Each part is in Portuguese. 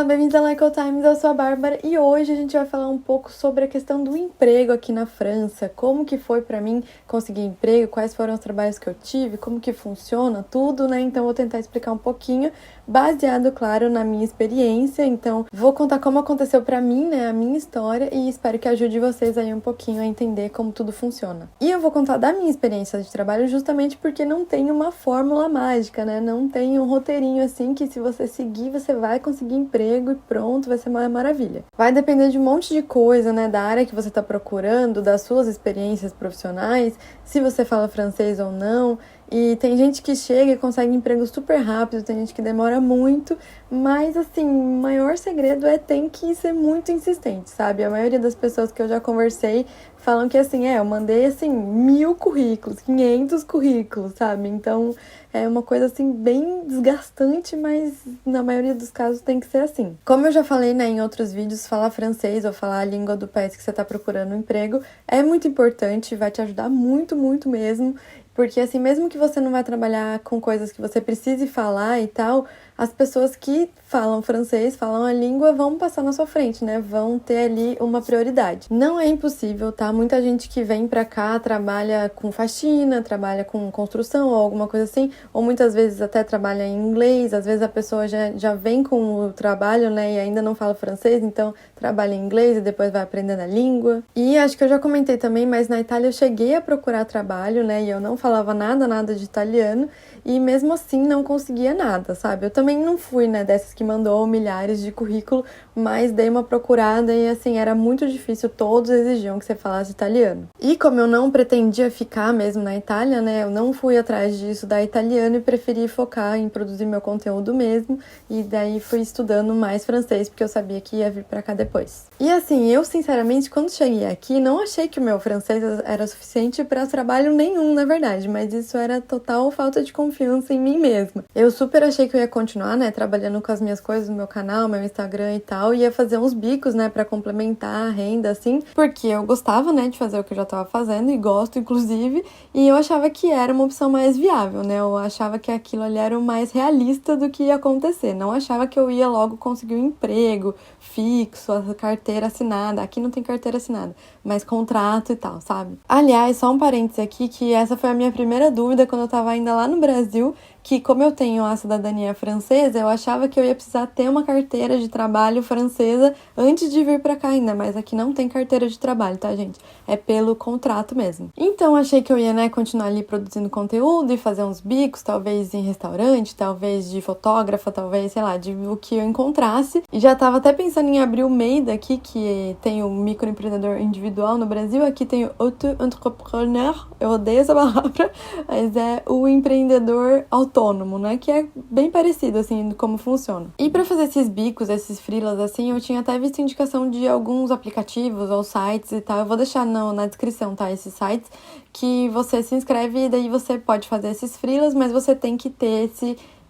bem-vindos ao Like Times, eu sou a Bárbara e hoje a gente vai falar um pouco sobre a questão do emprego aqui na França, como que foi pra mim conseguir emprego, quais foram os trabalhos que eu tive, como que funciona tudo, né? Então eu vou tentar explicar um pouquinho, baseado, claro, na minha experiência, então vou contar como aconteceu pra mim, né, a minha história e espero que ajude vocês aí um pouquinho a entender como tudo funciona. E eu vou contar da minha experiência de trabalho justamente porque não tem uma fórmula mágica, né? Não tem um roteirinho assim que se você seguir, você vai conseguir emprego e pronto, vai ser uma maravilha. Vai depender de um monte de coisa, né, da área que você está procurando, das suas experiências profissionais, se você fala francês ou não. E tem gente que chega e consegue emprego super rápido, tem gente que demora muito, mas assim, o maior segredo tem que ser muito insistente, sabe? A maioria das pessoas que eu já conversei falam que assim, eu mandei assim 1000 currículos, 500 currículos, sabe? Então é uma coisa assim bem desgastante, mas na maioria dos casos tem que ser assim. Como eu já falei, né, em outros vídeos, falar francês ou falar a língua do país que você está procurando um emprego é muito importante, vai te ajudar muito, muito mesmo. Porque assim, mesmo que você não vai trabalhar com coisas que você precise falar e tal, as pessoas que falam francês, falam a língua, vão passar na sua frente, né? Vão ter ali uma prioridade. Não é impossível, tá? Muita gente que vem pra cá trabalha com faxina, trabalha com construção ou alguma coisa assim, ou muitas vezes até trabalha em inglês, às vezes a pessoa já vem com o trabalho, né? E ainda não fala francês, então trabalha em inglês e depois vai aprendendo a língua. E acho que eu já comentei também, mas na Itália eu cheguei a procurar trabalho, né? E eu não falava nada de italiano e mesmo assim não conseguia nada, sabe? Eu também não fui, né, dessas que mandou milhares de currículo, mas dei uma procurada e assim, era muito difícil, todos exigiam que você falasse italiano. E como eu não pretendia ficar mesmo na Itália, né, eu não fui atrás de estudar italiano e preferi focar em produzir meu conteúdo mesmo, e daí fui estudando mais francês, porque eu sabia que ia vir pra cá depois. E assim, eu sinceramente, quando cheguei aqui, não achei que o meu francês era suficiente para trabalho nenhum, na verdade, mas isso era total falta de confiança em mim mesma. Eu super achei que eu ia continuar, né, trabalhando com as minhas coisas no meu canal, meu Instagram e tal, e ia fazer uns bicos, né, para complementar a renda, assim, porque eu gostava, né, de fazer o que eu já tava fazendo, e gosto, inclusive, e eu achava que era uma opção mais viável, né, eu achava que aquilo ali era o mais realista do que ia acontecer, não achava que eu ia logo conseguir um emprego fixo, a carteira assinada, aqui não tem carteira assinada, mas contrato e tal, sabe? Aliás, só um parênteses aqui, que essa foi a minha primeira dúvida quando eu tava ainda lá no Brasil, que como eu tenho a cidadania francesa, eu achava que eu ia precisar ter uma carteira de trabalho francesa antes de vir pra cá ainda, mas aqui não tem carteira de trabalho, tá, gente? É pelo contrato mesmo. Então, achei que eu ia, né, continuar ali produzindo conteúdo e fazer uns bicos, talvez em restaurante, talvez de fotógrafa, talvez, sei lá, de o que eu encontrasse. E já tava até pensando em abrir o MEI daqui, que tem o microempreendedor individual no Brasil, aqui tem o auto-entrepreneur, eu odeio essa palavra, mas é o empreendedor autônomo, né, que é bem parecido, assim, como funciona. E pra fazer esses bicos, esses freelas, assim, eu tinha até visto indicação de alguns aplicativos ou sites e tal, eu vou deixar na descrição, tá, esses sites, que você se inscreve e daí você pode fazer esses freelas, mas você tem que ter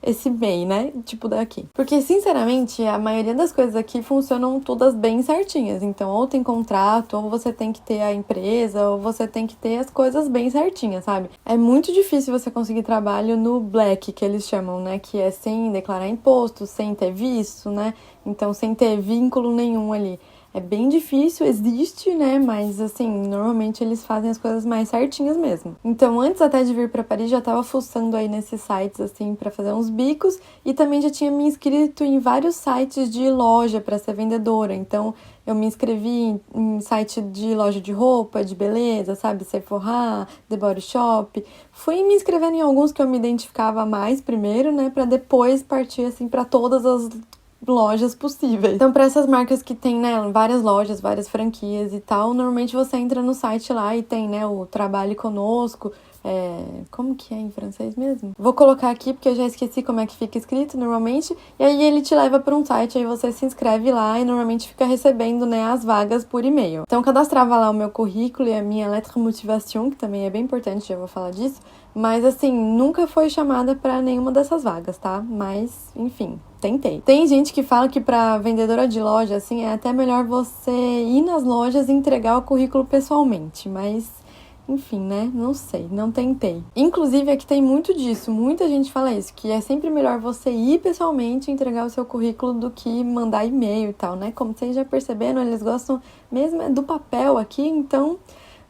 esse MEI, né? Tipo daqui. Porque, sinceramente, a maioria das coisas aqui funcionam todas bem certinhas. Então, ou tem contrato, ou você tem que ter a empresa, ou você tem que ter as coisas bem certinhas, sabe? É muito difícil você conseguir trabalho no black, que eles chamam, né? Que é sem declarar imposto, sem ter visto, né? Então, sem ter vínculo nenhum ali. É bem difícil, existe, né? Mas, assim, normalmente eles fazem as coisas mais certinhas mesmo. Então, antes até de vir pra Paris, já tava fuçando aí nesses sites, assim, pra fazer uns bicos. E também já tinha me inscrito em vários sites de loja pra ser vendedora. Então, eu me inscrevi em site de loja de roupa, de beleza, sabe? Sephora, The Body Shop. Fui me inscrevendo em alguns que eu me identificava mais primeiro, né? Pra depois partir, assim, pra todas as lojas possíveis. Então, para essas marcas que tem, né, várias lojas, várias franquias e tal, normalmente você entra no site lá e tem, né, o Trabalhe Conosco, como que é em francês mesmo? Vou colocar aqui porque eu já esqueci como é que fica escrito normalmente, e aí ele te leva para um site, aí você se inscreve lá e normalmente fica recebendo, né, as vagas por e-mail. Então, eu cadastrava lá o meu currículo e a minha lettre motivation, que também é bem importante, já vou falar disso, mas assim, nunca foi chamada para nenhuma dessas vagas, tá? Mas, enfim, tentei. Tem gente que fala que pra vendedora de loja, assim, é até melhor você ir nas lojas e entregar o currículo pessoalmente, mas enfim, né? Não sei, não tentei. Inclusive, aqui tem muito disso, muita gente fala isso, que é sempre melhor você ir pessoalmente entregar o seu currículo do que mandar e-mail e tal, né? Como vocês já perceberam, eles gostam mesmo do papel aqui, então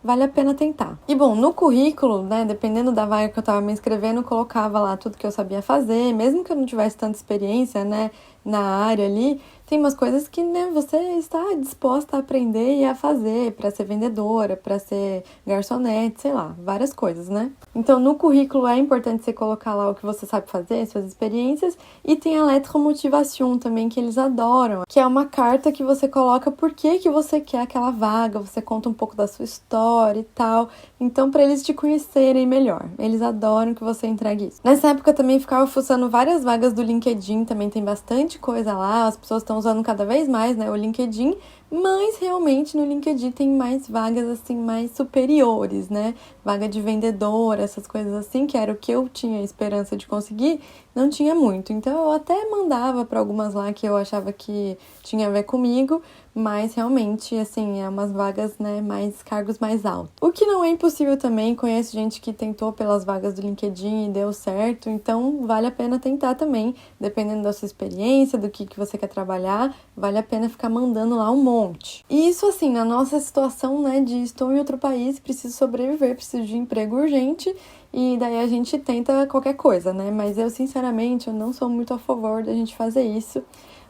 vale a pena tentar. E bom, no currículo, né, dependendo da vaga que eu tava me inscrevendo, eu colocava lá tudo que eu sabia fazer, mesmo que eu não tivesse tanta experiência, né, na área ali, tem umas coisas que, né, você está disposta a aprender e a fazer para ser vendedora, para ser garçonete, sei lá, várias coisas, né? Então, no currículo é importante você colocar lá o que você sabe fazer, suas experiências, e tem a lettre motivation também, que eles adoram, que é uma carta que você coloca por que você quer aquela vaga, você conta um pouco da sua história e tal, então para eles te conhecerem melhor. Eles adoram que você entregue isso. Nessa época eu também ficava fuçando várias vagas do LinkedIn, também tem bastante coisa lá, as pessoas estão usando cada vez mais, né, o LinkedIn, mas realmente no LinkedIn tem mais vagas assim mais superiores, né? Vaga de vendedora, essas coisas assim, que era o que eu tinha esperança de conseguir, não tinha muito. Então eu até mandava para algumas lá que eu achava que tinha a ver comigo, mas realmente assim, é umas vagas, né, mais cargos mais altos. O que não é impossível também, conheço gente que tentou pelas vagas do LinkedIn e deu certo, então vale a pena tentar também, dependendo da sua experiência, do que você quer trabalhar, vale a pena ficar mandando lá um monte. E isso assim, na nossa situação, né, de estou em outro país, preciso sobreviver, preciso de emprego urgente, e daí a gente tenta qualquer coisa, né, mas eu sinceramente, eu não sou muito a favor da gente fazer isso.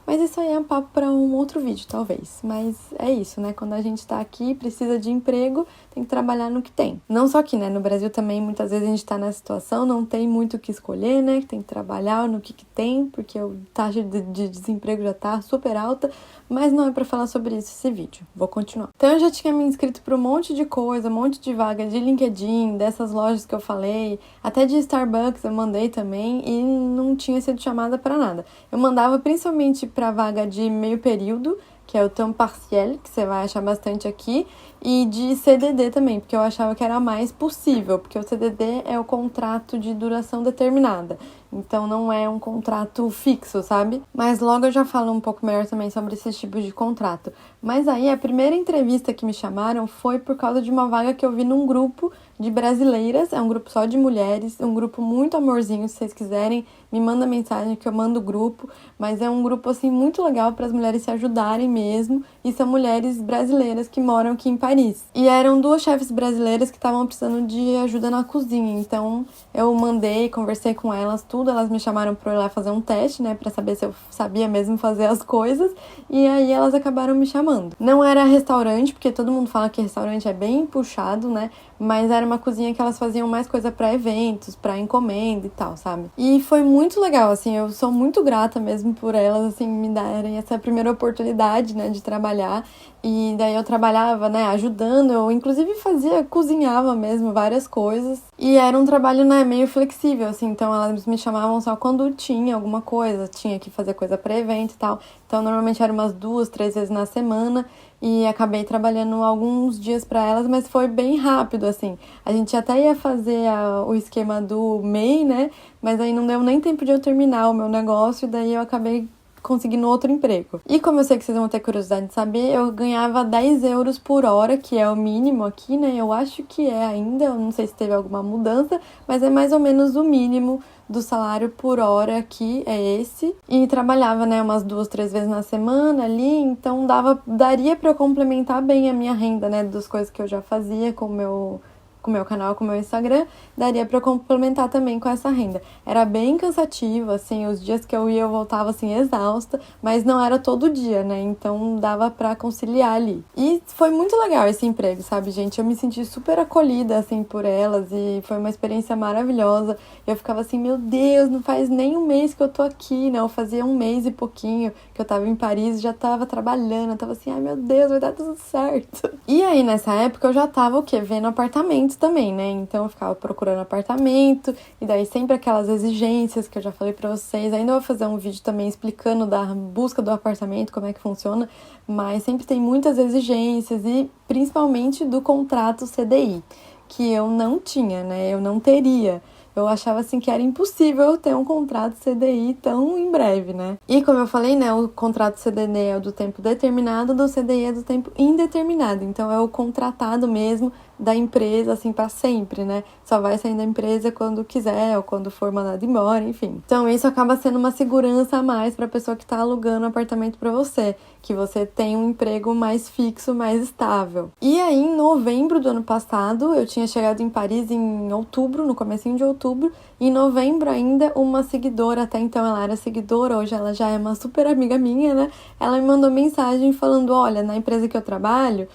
Mas isso aí é um papo para um outro vídeo, talvez. Mas é isso, né? Quando a gente tá aqui, precisa de emprego, tem que trabalhar no que tem. Não só aqui, né? No Brasil também, muitas vezes a gente tá nessa situação, não tem muito o que escolher, né? Tem que trabalhar no que tem, porque a taxa de desemprego já tá super alta. Mas não é para falar sobre isso esse vídeo. Vou continuar. Então eu já tinha me inscrito para um monte de coisa, um monte de vaga de LinkedIn, dessas lojas que eu falei, até de Starbucks eu mandei também e não tinha sido chamada para nada. Eu mandava principalmente para vaga de meio período, que é o temps partiel, que você vai achar bastante aqui, e de CDD também, porque eu achava que era mais possível, porque o CDD é o contrato de duração determinada, então não é um contrato fixo, sabe? Mas logo eu já falo um pouco melhor também sobre esses tipos de contrato. Mas aí a primeira entrevista que me chamaram foi por causa de uma vaga que eu vi num grupo de brasileiras, é um grupo só de mulheres, um grupo muito amorzinho, se vocês quiserem, me manda mensagem que eu mando o grupo, mas é um grupo assim muito legal para as mulheres se ajudarem mesmo, e são mulheres brasileiras que moram aqui em Paris. E eram duas chefes brasileiras que estavam precisando de ajuda na cozinha, então eu mandei, conversei com elas, tudo, elas me chamaram para ir lá fazer um teste, né, para saber se eu sabia mesmo fazer as coisas, e aí elas acabaram me chamando. Não era restaurante, porque todo mundo fala que restaurante é bem puxado, né, mas era uma cozinha que elas faziam mais coisa para eventos, para encomenda e tal, sabe? E foi muito legal, assim, eu sou muito grata mesmo por elas, assim, me darem essa primeira oportunidade, né, de trabalhar. E daí eu trabalhava, né, ajudando, eu inclusive cozinhava mesmo várias coisas. E era um trabalho, né, meio flexível, assim, então elas me chamavam só quando tinha alguma coisa, tinha que fazer coisa para evento e tal. Então normalmente era umas 2, 3 vezes na semana. E acabei trabalhando alguns dias para elas, mas foi bem rápido, assim. A gente até ia fazer o esquema do MEI, né? Mas aí não deu nem tempo de eu terminar o meu negócio, daí eu acabei conseguindo outro emprego. E como eu sei que vocês vão ter curiosidade de saber, eu ganhava 10 euros por hora, que é o mínimo aqui, né? Eu acho que é ainda, eu não sei se teve alguma mudança, mas é mais ou menos o mínimo do salário por hora aqui, é esse. E trabalhava, né, umas 2, 3 vezes na semana ali, então daria para eu complementar bem a minha renda, né, das coisas que eu já fazia com o meu canal, com o meu Instagram, daria para complementar também com essa renda. Era bem cansativo, assim, os dias que eu ia eu voltava, assim, exausta, mas não era todo dia, né, então dava para conciliar ali. E foi muito legal esse emprego, sabe, gente? Eu me senti super acolhida, assim, por elas e foi uma experiência maravilhosa. Eu ficava assim, meu Deus, não faz nem um mês que eu tô aqui, né, eu fazia um mês e pouquinho que eu tava em Paris, já tava trabalhando, eu tava assim, ai meu Deus, vai dar tudo certo. E aí, nessa época, eu já tava, o quê? Vendo apartamentos também, né? Então eu ficava procurando apartamento, e daí sempre aquelas exigências que eu já falei pra vocês. Ainda vou fazer um vídeo também explicando da busca do apartamento, como é que funciona, mas sempre tem muitas exigências, e principalmente do contrato CDI, que eu não tinha, né? Eu não teria. Eu achava assim que era impossível ter um contrato CDI tão em breve, né? E como eu falei, né, o contrato CDD é o do tempo determinado, do CDI é do tempo indeterminado. Então é o contratado mesmo da empresa, assim, para sempre, né? Só vai sair da empresa quando quiser ou quando for mandado embora, enfim. Então, isso acaba sendo uma segurança a mais para a pessoa que tá alugando um apartamento para você, que você tem um emprego mais fixo, mais estável. E aí, em novembro do ano passado, eu tinha chegado em Paris em outubro, no comecinho de outubro, e em novembro ainda, uma seguidora, até então ela era seguidora, hoje ela já é uma super amiga minha, né? Ela me mandou mensagem falando, olha, na empresa que eu trabalho,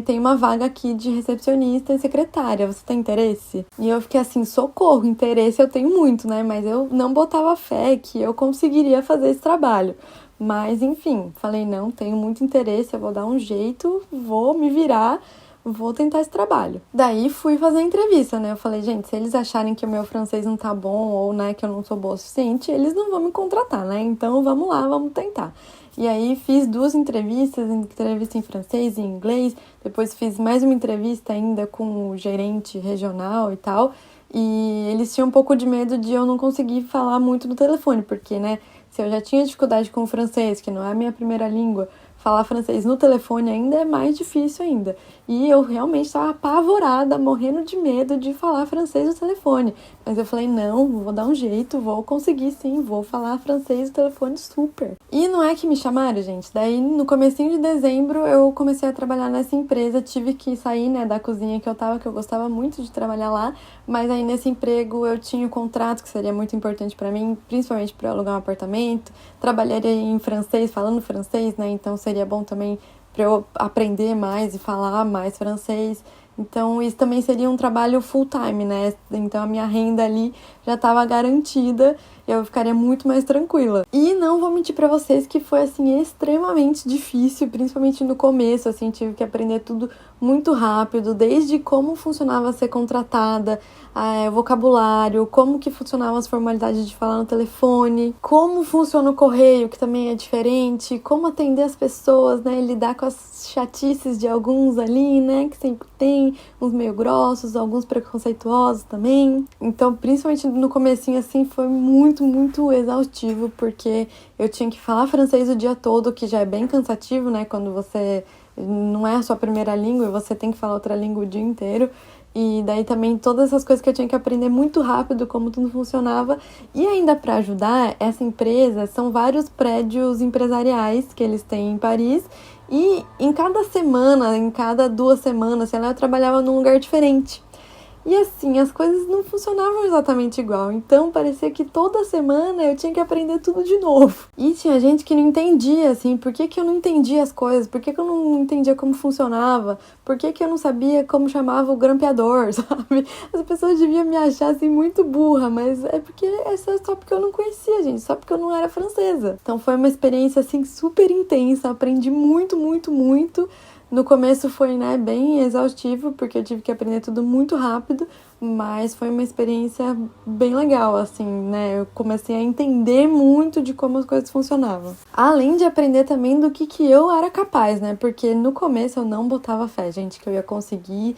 tem uma vaga aqui de recepcionista e secretária, você tem interesse? E eu fiquei assim, socorro, interesse eu tenho muito, né? Mas eu não botava fé que eu conseguiria fazer esse trabalho. Mas, enfim, falei, não, tenho muito interesse, eu vou dar um jeito, vou me virar, vou tentar esse trabalho. Daí fui fazer a entrevista, né? Eu falei, gente, se eles acharem que o meu francês não tá bom ou, né, que eu não sou boa o suficiente, eles não vão me contratar, né? Então vamos lá, vamos tentar. E aí fiz 2 entrevistas, entrevista em francês e em inglês, depois fiz mais uma entrevista ainda com o gerente regional e tal, e eles tinham um pouco de medo de eu não conseguir falar muito no telefone, porque, né, se eu já tinha dificuldade com o francês, que não é a minha primeira língua, falar francês no telefone ainda é mais difícil ainda. E eu realmente estava apavorada, morrendo de medo de falar francês no telefone. Mas eu falei, não, vou dar um jeito, vou conseguir sim, vou falar francês no telefone super. E não é que me chamaram, gente. Daí, no comecinho de dezembro, eu comecei a trabalhar nessa empresa. Tive que sair, né, da cozinha que eu tava, que eu gostava muito de trabalhar lá. Mas aí, nesse emprego, eu tinha um contrato que seria muito importante pra mim, principalmente para alugar um apartamento. Trabalharia em francês, falando francês, né, então seria bom também para eu aprender mais e falar mais francês. Então, isso também seria um trabalho full time, né? Então, a minha renda ali já estava garantida, eu ficaria muito mais tranquila. E não vou mentir para vocês que foi, assim, extremamente difícil, principalmente no começo, assim, tive que aprender tudo muito rápido, desde como funcionava ser contratada, o vocabulário, como que funcionavam as formalidades de falar no telefone, como funciona o correio, que também é diferente, como atender as pessoas, né, lidar com as chatices de alguns ali, né, que sempre tem, uns meio grossos, alguns preconceituosos também. Então, principalmente no comecinho, assim, foi muito, muito exaustivo, porque eu tinha que falar francês o dia todo, que já é bem cansativo, né, quando você não é a sua primeira língua e você tem que falar outra língua o dia inteiro. E daí também todas essas coisas que eu tinha que aprender muito rápido, como tudo funcionava. E ainda para ajudar, essa empresa são vários prédios empresariais que eles têm em Paris. E em cada semana, em cada 2 semanas, sei lá, eu trabalhava num lugar diferente. E assim, as coisas não funcionavam exatamente igual. Então, parecia que toda semana eu tinha que aprender tudo de novo. E tinha gente que não entendia, assim, por que eu não entendia as coisas? Por que eu não entendia como funcionava? Por que eu não sabia como chamava o grampeador, sabe? As pessoas deviam me achar, assim, muito burra, mas é porque só porque eu não conhecia, gente, só porque eu não era francesa. Então, foi uma experiência, assim, super intensa. Aprendi muito, muito, muito. No começo foi, né, bem exaustivo, porque eu tive que aprender tudo muito rápido, mas foi uma experiência bem legal, assim, né, eu comecei a entender muito de como as coisas funcionavam. Além de aprender também do que eu era capaz, né, porque no começo eu não botava fé, gente, que eu ia conseguir,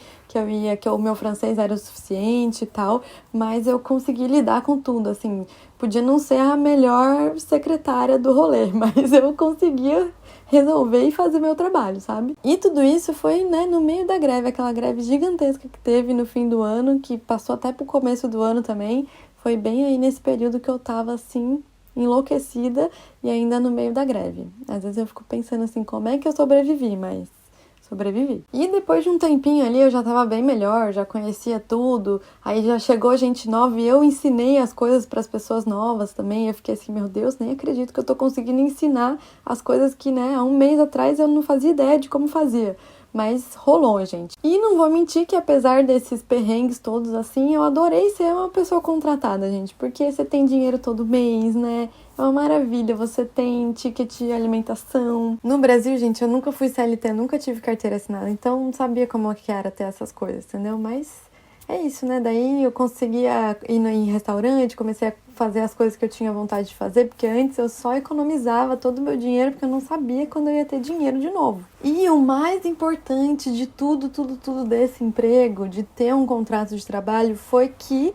que o meu francês era o suficiente e tal, mas eu consegui lidar com tudo, assim, podia não ser a melhor secretária do rolê, mas eu conseguia resolver e fazer meu trabalho, sabe? E tudo isso foi, né, no meio da greve, aquela greve gigantesca que teve no fim do ano, que passou até pro começo do ano também. Foi bem aí nesse período que eu tava, assim, enlouquecida e ainda no meio da greve. Às vezes eu fico pensando assim, como é que eu sobrevivi, mas sobrevivi. E depois de um tempinho ali eu já tava bem melhor, já conhecia tudo, aí já chegou gente nova e eu ensinei as coisas para as pessoas novas também. Eu fiquei assim, meu Deus, nem acredito que eu tô conseguindo ensinar as coisas que, né, há um mês atrás eu não fazia ideia de como fazia. Mas rolou, gente. E não vou mentir que apesar desses perrengues todos assim, eu adorei ser uma pessoa contratada, gente. Porque você tem dinheiro todo mês, né? É uma maravilha, você tem ticket de alimentação. No Brasil, gente, eu nunca fui CLT, nunca tive carteira assinada. Então não sabia como que era ter essas coisas, entendeu? Mas é isso, né? Daí eu conseguia ir em restaurante, comecei a fazer as coisas que eu tinha vontade de fazer, porque antes eu só economizava todo o meu dinheiro, porque eu não sabia quando eu ia ter dinheiro de novo. E o mais importante de tudo desse emprego, de ter um contrato de trabalho, foi que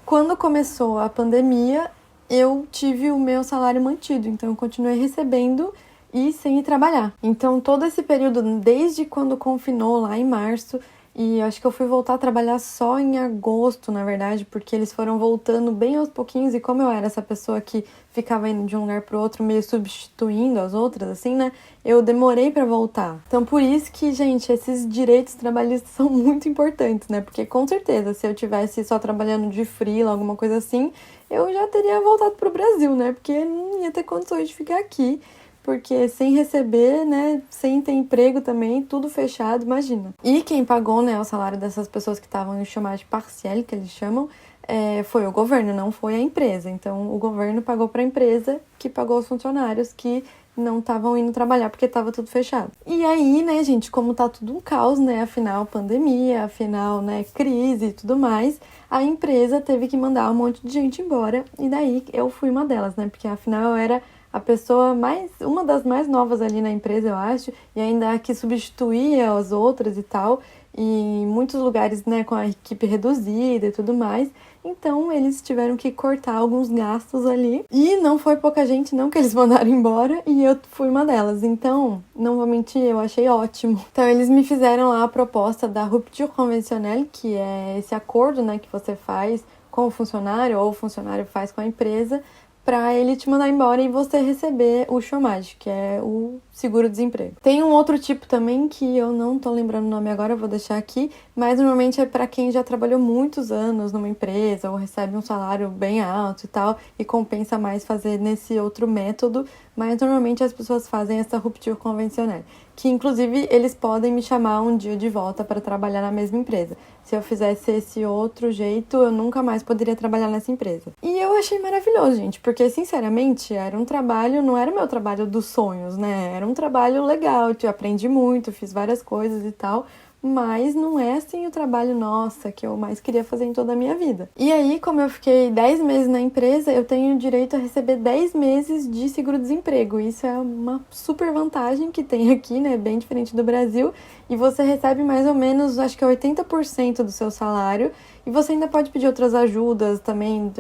quando começou a pandemia, eu tive o meu salário mantido, então eu continuei recebendo e sem ir trabalhar. Então todo esse período, desde quando confinou lá em março, E acho que eu fui voltar a trabalhar só em agosto, na verdade, porque eles foram voltando bem aos pouquinhos, e como eu era essa pessoa que ficava indo de um lugar pro outro, meio substituindo as outras, assim, né? Eu demorei pra voltar. Então, por isso que, gente, esses direitos trabalhistas são muito importantes, né? Porque, com certeza, se eu tivesse só trabalhando de freela, alguma coisa assim, eu já teria voltado pro Brasil, né? Porque não ia ter condições de ficar aqui. Porque sem receber, né, sem ter emprego também, tudo fechado, imagina. E quem pagou, né, o salário dessas pessoas que estavam em chômage partiel, que eles chamam, foi o governo, não foi a empresa. Então, o governo pagou para a empresa, que pagou os funcionários que não estavam indo trabalhar porque estava tudo fechado. E aí, né, gente, como tá tudo um caos, né, afinal pandemia, afinal, né, crise e tudo mais, a empresa teve que mandar um monte de gente embora, e daí eu fui uma delas, né, porque afinal eu era a pessoa uma das mais novas ali na empresa, eu acho, e ainda que substituía as outras e tal, e em muitos lugares, né, com a equipe reduzida e tudo mais. Então, eles tiveram que cortar alguns gastos ali. E não foi pouca gente, não, que eles mandaram embora, e eu fui uma delas. Então, não vou mentir, eu achei ótimo. Então, eles me fizeram lá a proposta da rupture conventionnelle, que é esse acordo, né, que você faz com o funcionário, ou o funcionário faz com a empresa, para ele te mandar embora e você receber o chômage, que é o seguro-desemprego. Tem um outro tipo também que eu não tô lembrando o nome agora, eu vou deixar aqui, mas normalmente é para quem já trabalhou muitos anos numa empresa ou recebe um salário bem alto e tal, e compensa mais fazer nesse outro método, mas normalmente as pessoas fazem essa rupture convencional, que inclusive eles podem me chamar um dia de volta para trabalhar na mesma empresa. Se eu fizesse esse outro jeito, eu nunca mais poderia trabalhar nessa empresa. E eu achei maravilhoso, gente, porque sinceramente era um trabalho, não era o meu trabalho dos sonhos, né? Era um trabalho legal, eu aprendi muito, fiz várias coisas e tal, mas não é assim o trabalho, nossa, que eu mais queria fazer em toda a minha vida. E aí, como eu fiquei 10 meses na empresa, eu tenho direito a receber 10 meses de seguro-desemprego. Isso é uma super vantagem que tem aqui, né? Bem diferente do Brasil. E você recebe mais ou menos, acho que 80% do seu salário. E você ainda pode pedir outras ajudas também,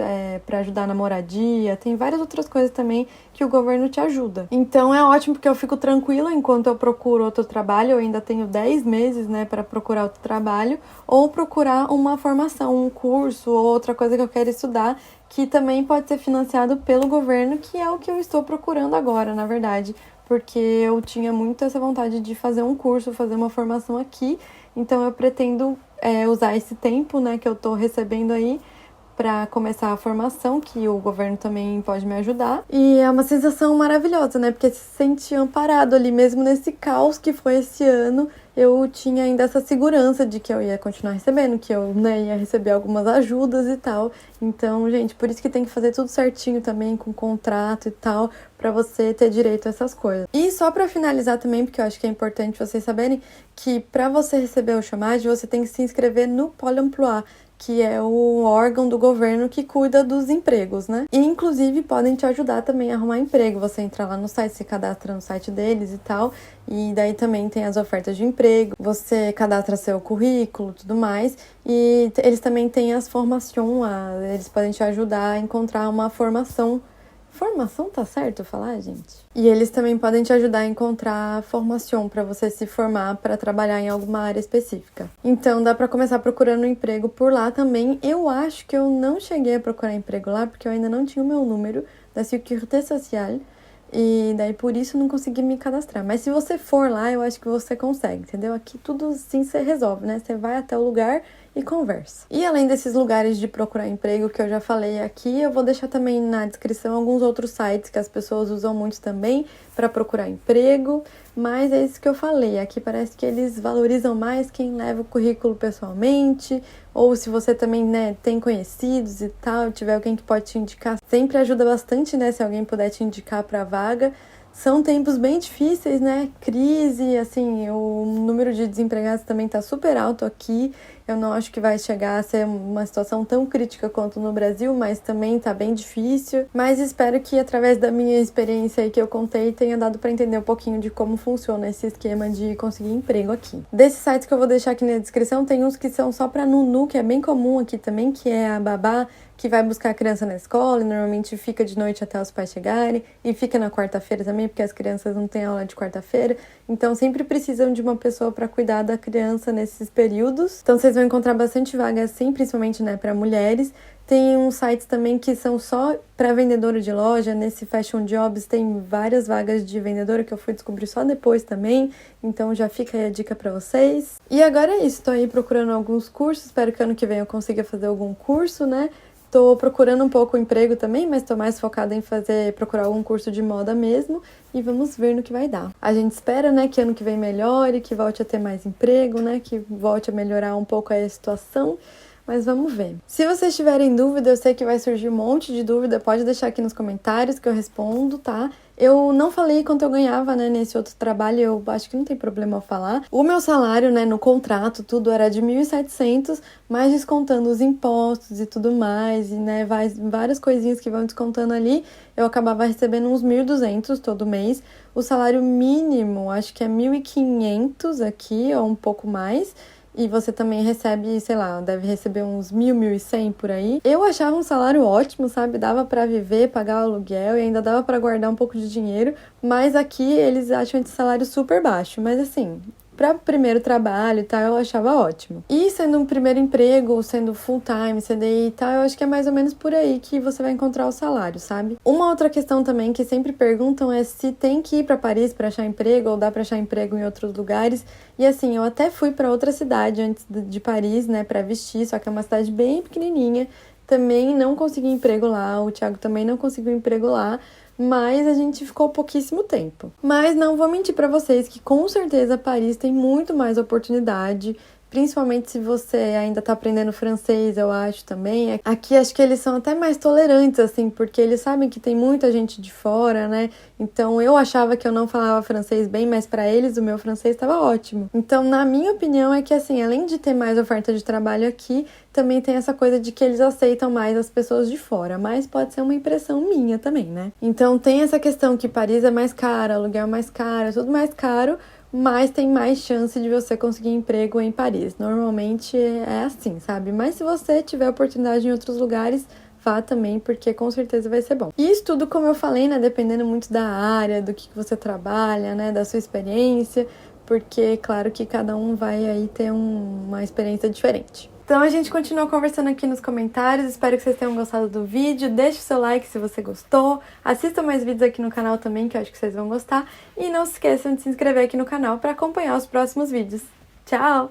para ajudar na moradia. Tem várias outras coisas também que o governo te ajuda. Então é ótimo porque eu fico tranquila enquanto eu procuro outro trabalho. Eu ainda tenho 10 meses, né, para procurar outro trabalho. Ou procurar uma formação, um curso ou outra coisa que eu quero estudar, que também pode ser financiado pelo governo, que é o que eu estou procurando agora, na verdade. Porque eu tinha muito essa vontade de fazer um curso, fazer uma formação aqui. Então eu pretendo usar esse tempo, né, que eu tô recebendo aí para começar a formação, que o governo também pode me ajudar. E é uma sensação maravilhosa, né, porque se sente amparado ali, mesmo nesse caos que foi esse ano, eu tinha ainda essa segurança de que eu ia continuar recebendo, que eu, né, ia receber algumas ajudas e tal. Então, gente, por isso que tem que fazer tudo certinho também, com contrato e tal, para você ter direito a essas coisas. E só para finalizar também, porque eu acho que é importante vocês saberem que para você receber o chômage, você tem que se inscrever no Pôle emploi, que é o órgão do governo que cuida dos empregos, né? E, inclusive, podem te ajudar também a arrumar emprego. Você entra lá no site, se cadastra no site deles e tal, e daí também tem as ofertas de emprego, você cadastra seu currículo, tudo mais, e eles também têm as formações, eles podem te ajudar a encontrar uma formação. Formação, tá certo falar, gente? E eles também podem te ajudar a encontrar formação para você se formar para trabalhar em alguma área específica. Então, dá para começar procurando um emprego por lá também. Eu acho que eu não cheguei a procurar emprego lá porque eu ainda não tinha o meu número da Sécurité Sociale. E daí por isso não consegui me cadastrar. Mas se você for lá, eu acho que você consegue, entendeu? Aqui tudo sim você resolve, né? Você vai até o lugar e conversa. E além desses lugares de procurar emprego que eu já falei aqui, eu vou deixar também na descrição alguns outros sites que as pessoas usam muito também para procurar emprego. Mas é isso que eu falei. Aqui parece que eles valorizam mais quem leva o currículo pessoalmente, ou se você também, né, tem conhecidos e tal, tiver alguém que pode te indicar, sempre ajuda bastante, né, se alguém puder te indicar para a vaga. São tempos bem difíceis, né? Crise, assim, o número de desempregados também tá super alto aqui. Eu não acho que vai chegar a ser uma situação tão crítica quanto no Brasil, mas também tá bem difícil. Mas espero que através da minha experiência aí que eu contei tenha dado para entender um pouquinho de como funciona esse esquema de conseguir emprego aqui. Desses sites que eu vou deixar aqui na descrição, tem uns que são só para Nunu, que é bem comum aqui também, que é a babá que vai buscar a criança na escola e normalmente fica de noite até os pais chegarem e fica na quarta-feira também, porque as crianças não têm aula de quarta-feira, então sempre precisam de uma pessoa para cuidar da criança nesses períodos. Então vocês vão encontrar bastante vagas assim, principalmente, né, para mulheres. Tem uns sites também que são só para vendedora de loja. Nesse Fashion Jobs tem várias vagas de vendedora que eu fui descobrir só depois também. Então já fica aí a dica para vocês. E agora é isso, tô aí procurando alguns cursos. Espero que ano que vem eu consiga fazer algum curso, né? Tô procurando um pouco emprego também, mas tô mais focada em procurar algum curso de moda mesmo e vamos ver no que vai dar. A gente espera, né, que ano que vem melhore, que volte a ter mais emprego, né, que volte a melhorar um pouco a situação. Mas vamos ver. Se vocês tiverem dúvida, eu sei que vai surgir um monte de dúvida, pode deixar aqui nos comentários que eu respondo, tá? Eu não falei quanto eu ganhava, né, nesse outro trabalho, eu acho que não tem problema eu falar. O meu salário, né, no contrato, tudo era de 1.700, mas descontando os impostos e tudo mais, e, né, várias coisinhas que vão descontando ali, eu acabava recebendo uns 1.200 todo mês. O salário mínimo, acho que é 1.500 aqui, ou um pouco mais. E você também recebe, sei lá, deve receber uns 1.100 por aí. Eu achava um salário ótimo, sabe? Dava pra viver, pagar o aluguel e ainda dava pra guardar um pouco de dinheiro. Mas aqui eles acham esse salário super baixo. Mas assim, para primeiro trabalho e tal, eu achava ótimo. E sendo um primeiro emprego, sendo full time, CDI e tal, eu acho que é mais ou menos por aí que você vai encontrar o salário, sabe? Uma outra questão também que sempre perguntam é se tem que ir para Paris para achar emprego ou dá para achar emprego em outros lugares. E assim, eu até fui para outra cidade antes de Paris, né, para vestir, só que é uma cidade bem pequenininha. Também não consegui emprego lá, o Thiago também não conseguiu emprego lá. Mas a gente ficou pouquíssimo tempo. Mas não vou mentir pra vocês que com certeza Paris tem muito mais oportunidade, principalmente se você ainda tá aprendendo francês, eu acho também. Aqui acho que eles são até mais tolerantes, assim, porque eles sabem que tem muita gente de fora, né? Então eu achava que eu não falava francês bem, mas pra eles o meu francês estava ótimo. Então, na minha opinião, é que assim, além de ter mais oferta de trabalho aqui, também tem essa coisa de que eles aceitam mais as pessoas de fora, mas pode ser uma impressão minha também, né? Então tem essa questão que Paris é mais caro, aluguel é mais caro, é tudo mais caro, mas tem mais chance de você conseguir emprego em Paris. Normalmente é assim, sabe? Mas se você tiver oportunidade em outros lugares, vá também, porque com certeza vai ser bom. E isso tudo, como eu falei, né? Dependendo muito da área, do que você trabalha, né? Da sua experiência, porque claro que cada um vai aí ter uma experiência diferente. Então a gente continua conversando aqui nos comentários, espero que vocês tenham gostado do vídeo, deixe o seu like se você gostou, assistam mais vídeos aqui no canal também, que eu acho que vocês vão gostar, e não se esqueçam de se inscrever aqui no canal para acompanhar os próximos vídeos. Tchau!